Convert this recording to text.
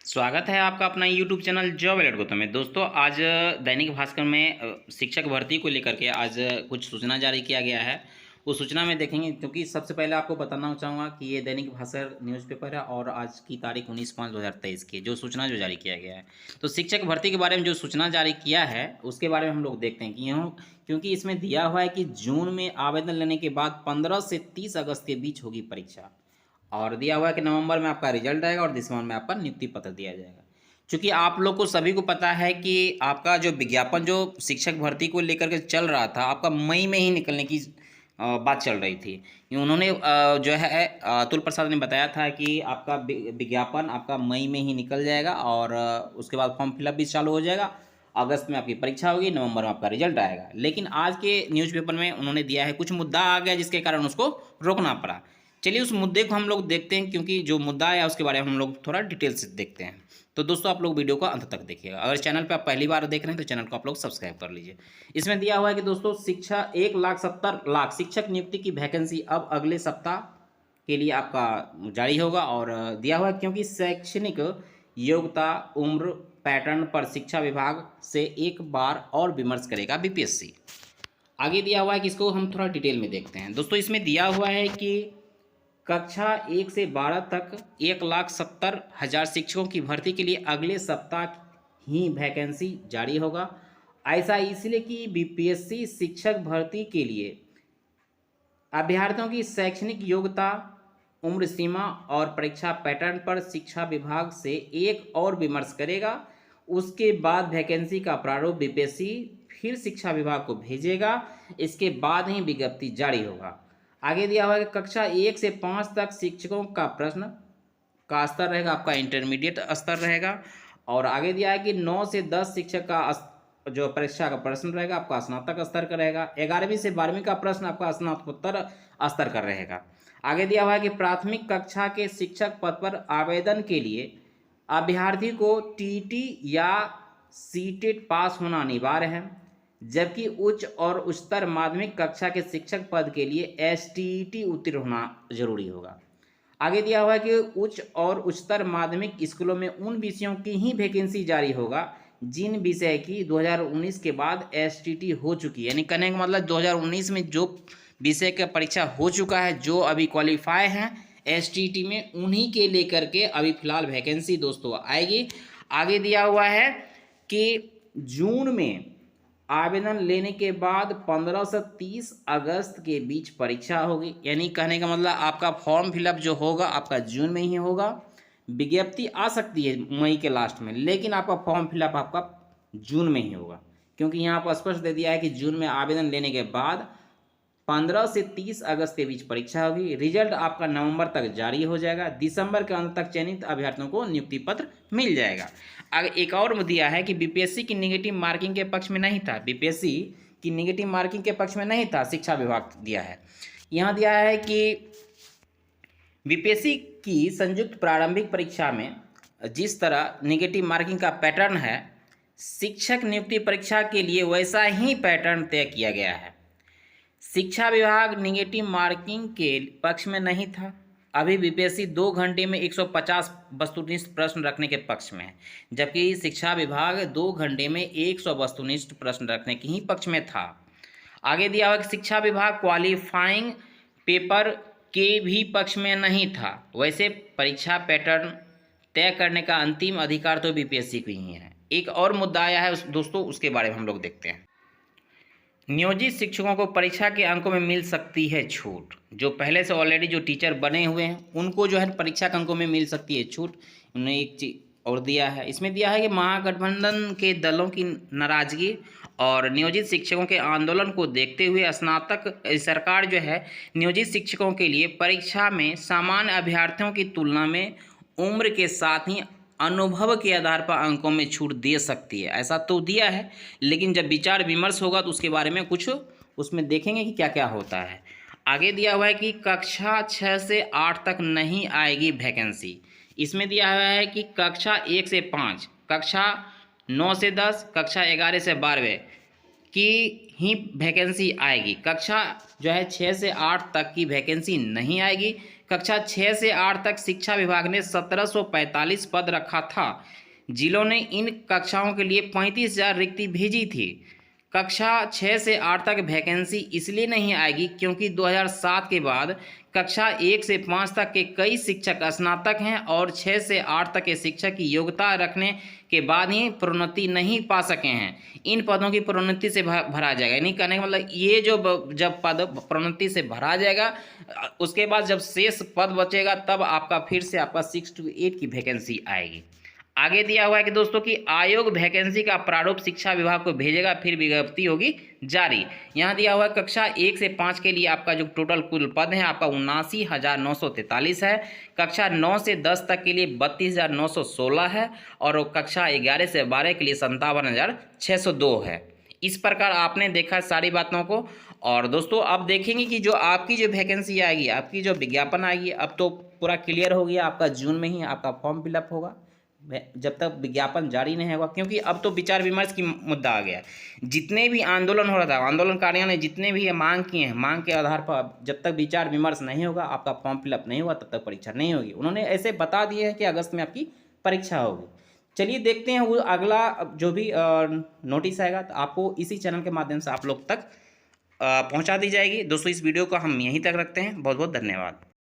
स्वागत है आपका अपना YouTube channel job alert Gautam में। दोस्तों आज दैनिक भास्कर में शिक्षक भर्ती को लेकर के आज कुछ सूचना जारी किया गया है। उस सूचना में देखेंगे, क्योंकि सबसे पहले आपको बताना चाहूँगा कि ये दैनिक भास्कर न्यूज़पेपर है और आज की तारीख 19/5/2023 की जो सूचना जो जारी किया गया है। तो शिक्षक भर्ती के बारे में जो सूचना जारी किया है उसके बारे में हम लोग देखते हैं कि क्योंकि इसमें दिया हुआ है कि जून में आवेदन लेने के बाद 15 से 30 अगस्त के बीच होगी परीक्षा, और दिया हुआ है कि नवंबर में आपका रिजल्ट आएगा और दिसंबर में आपका नियुक्ति पत्र दिया जाएगा। क्योंकि आप लोग को सभी को पता है कि आपका जो विज्ञापन जो शिक्षक भर्ती को लेकर के चल रहा था, आपका मई में ही निकलने की बात चल रही थी। उन्होंने जो है अतुल प्रसाद ने बताया था कि आपका विज्ञापन आपका मई में ही निकल जाएगा और उसके बाद फॉर्म फिलअप भी चालू हो जाएगा। अगस्त में आपकी परीक्षा होगी, नवंबर में आपका रिजल्ट आएगा। लेकिन आज के न्यूज़पेपर में उन्होंने दिया है, कुछ मुद्दा आ गया जिसके कारण उसको रोकना पड़ा। चलिए उस मुद्दे को हम लोग देखते हैं, क्योंकि जो मुद्दा आया उसके बारे में हम लोग थोड़ा डिटेल से देखते हैं। तो दोस्तों आप लोग वीडियो को अंत तक देखिएगा। अगर चैनल पे आप पहली बार देख रहे हैं तो चैनल को आप लोग सब्सक्राइब कर लीजिए। इसमें दिया हुआ है कि दोस्तों 1,70,00,000 शिक्षक नियुक्ति की वैकेंसी अब अगले सप्ताह के लिए आपका जारी होगा। और दिया हुआ है क्योंकि शैक्षणिक योग्यता उम्र पैटर्न पर शिक्षा विभाग से एक बार और विमर्श करेगा बीपीएससी। आगे दिया हुआ है कि इसको हम थोड़ा डिटेल में देखते हैं। दोस्तों इसमें दिया हुआ है कि कक्षा 1 से 12 तक 1,70,000 शिक्षकों की भर्ती के लिए अगले सप्ताह ही वैकेंसी जारी होगा। ऐसा इसलिए कि बीपीएससी शिक्षक भर्ती के लिए अभ्यर्थियों की शैक्षणिक योग्यता, उम्र सीमा और परीक्षा पैटर्न पर शिक्षा विभाग से एक और विमर्श करेगा। उसके बाद वैकेंसी का प्रारूप बीपीएससी फिर शिक्षा विभाग को भेजेगा। इसके बाद ही विज्ञप्ति जारी होगा। आगे दिया हुआ है कि कक्षा 1 से 5 तक शिक्षकों का प्रश्न का स्तर रहेगा आपका इंटरमीडिएट स्तर रहेगा। और आगे दिया है कि 9 से 10 शिक्षक का जो परीक्षा का प्रश्न रहेगा आपका स्नातक स्तर का रहेगा। 11वीं से 12वीं का प्रश्न आपका स्नातकोत्तर स्तर का रहेगा। आगे दिया हुआ है कि प्राथमिक कक्षा के शिक्षक पद पर आवेदन के लिए अभ्यर्थी को टीटी या सीटेट पास होना अनिवार्य है, जबकि उच्च और उच्चतर माध्यमिक कक्षा के शिक्षक पद के लिए एसटीईटी उत्तीर्ण होना जरूरी होगा। आगे दिया हुआ है कि उच्च और उच्चतर माध्यमिक स्कूलों में उन विषयों की ही वैकेंसी जारी होगा जिन विषय की 2019 के बाद एसटीटी हो चुकी है। यानी कहने का मतलब 2019 में जो विषय का परीक्षा हो चुका है, जो अभी क्वालिफाई हैं एसटीटी में, उन्हीं के लेकर के अभी फिलहाल वैकेंसी दोस्तों आएगी। आगे दिया हुआ है कि जून में आवेदन लेने के बाद 15 से 30 अगस्त के बीच परीक्षा होगी। यानी कहने का मतलब आपका फॉर्म फिलअप जो होगा आपका जून में ही होगा। विज्ञप्ति आ सकती है मई के लास्ट में, लेकिन आपका फॉर्म फिलअप आपका जून में ही होगा, क्योंकि यहाँ पर स्पष्ट दे दिया है कि जून में आवेदन लेने के बाद 15 से 30 अगस्त के बीच परीक्षा होगी। रिजल्ट आपका नवंबर तक जारी हो जाएगा। दिसंबर के अंत तक चयनित अभ्यर्थियों को नियुक्ति पत्र मिल जाएगा। आगे एक और दिया है कि बीपीएससी की निगेटिव मार्किंग के पक्ष में नहीं था। बीपीएससी की निगेटिव मार्किंग के पक्ष में नहीं था, शिक्षा विभाग दिया है। यहाँ दिया है कि बीपीएससी की संयुक्त प्रारंभिक परीक्षा में जिस तरह निगेटिव मार्किंग का पैटर्न है, शिक्षक नियुक्ति परीक्षा के लिए वैसा ही पैटर्न तय किया गया है। शिक्षा विभाग निगेटिव मार्किंग के पक्ष में नहीं था। अभी बीपीएससी 2 घंटे में 150 वस्तुनिष्ठ प्रश्न रखने के पक्ष में है, जबकि शिक्षा विभाग 2 घंटे में 100 वस्तुनिष्ठ प्रश्न रखने के ही पक्ष में था। आगे दिया हुआ कि शिक्षा विभाग क्वालिफाइंग पेपर के भी पक्ष में नहीं था। वैसे परीक्षा पैटर्न तय करने का अंतिम अधिकार तो बीपीएससी को ही है। एक और मुद्दा आया है दोस्तों, उसके बारे में हम लोग देखते हैं। नियोजित शिक्षकों को परीक्षा के अंकों में मिल सकती है छूट। जो पहले से ऑलरेडी जो टीचर बने हुए हैं उनको जो है परीक्षा के अंकों में मिल सकती है छूट। उन्हें एक चीज और दिया है, इसमें दिया है कि महागठबंधन के दलों की नाराजगी और नियोजित शिक्षकों के आंदोलन को देखते हुए स्नातक सरकार जो है नियोजित शिक्षकों के लिए परीक्षा में सामान्य अभ्यर्थियों की तुलना में उम्र के साथ ही अनुभव के आधार पर अंकों में छूट दे सकती है। ऐसा तो दिया है, लेकिन जब विचार विमर्श होगा तो उसके बारे में कुछ उसमें देखेंगे कि क्या क्या होता है। आगे दिया हुआ है कि कक्षा 6 से 8 तक नहीं आएगी वैकेंसी। इसमें दिया हुआ है कि कक्षा 1 से 5, कक्षा 9 से 10, कक्षा 11 से 12 की ही वैकेंसी आएगी। कक्षा जो है 6 से 8 तक की वैकेंसी नहीं आएगी। कक्षा 6 से 8 तक शिक्षा विभाग ने 1745 पद रखा था। जिलों ने इन कक्षाओं के लिए 35,000 रिक्ति भेजी थी। कक्षा 6 से 8 तक वैकेंसी इसलिए नहीं आएगी क्योंकि 2007 के बाद कक्षा 1 से 5 तक के कई शिक्षक स्नातक हैं और 6 से 8 तक के शिक्षक की योग्यता रखने के बाद ही प्रोन्नति नहीं पा सके हैं। इन पदों की प्रोन्नति से भरा जाएगा, यानी कहने का मतलब ये जो जब पद प्रोन्नति से भरा जाएगा उसके बाद जब शेष पद बचेगा तब आपका फिर से आपका 6 to 8 की वैकेंसी आएगी। आगे दिया हुआ है कि दोस्तों की आयोग वैकेंसी का प्रारूप शिक्षा विभाग को भेजेगा, फिर विज्ञप्ति होगी जारी। यहाँ दिया हुआ है कक्षा 1 से 5 के लिए आपका जो टोटल कुल पद है आपका 79,943 है। कक्षा 9 से 10 तक के लिए 32,916 है और कक्षा 11 से 12 के लिए 57,602 है। इस प्रकार आपने देखा सारी बातों को। और दोस्तों अब देखेंगे कि जो आपकी जो वैकेंसी आएगी, आपकी जो विज्ञापन आएगी, अब तो पूरा क्लियर हो गया, आपका जून में ही आपका फॉर्म फिलअप होगा जब तक विज्ञापन जारी नहीं होगा, क्योंकि अब तो विचार विमर्श की मुद्दा आ गया है। जितने भी आंदोलन हो रहा था, आंदोलनकारियों ने जितने भी मांग किए हैं, मांग के आधार पर जब तक विचार विमर्श नहीं होगा, आपका फॉर्म फिलअप नहीं हुआ, तब तक परीक्षा नहीं होगी। उन्होंने ऐसे बता दिए हैं कि अगस्त में आपकी परीक्षा होगी। चलिए देखते हैं वो अगला जो भी नोटिस आएगा तो आपको इसी चैनल के माध्यम से आप लोग तक पहुँचा दी जाएगी। दोस्तों इस वीडियो को हम यहीं तक रखते हैं। बहुत बहुत धन्यवाद।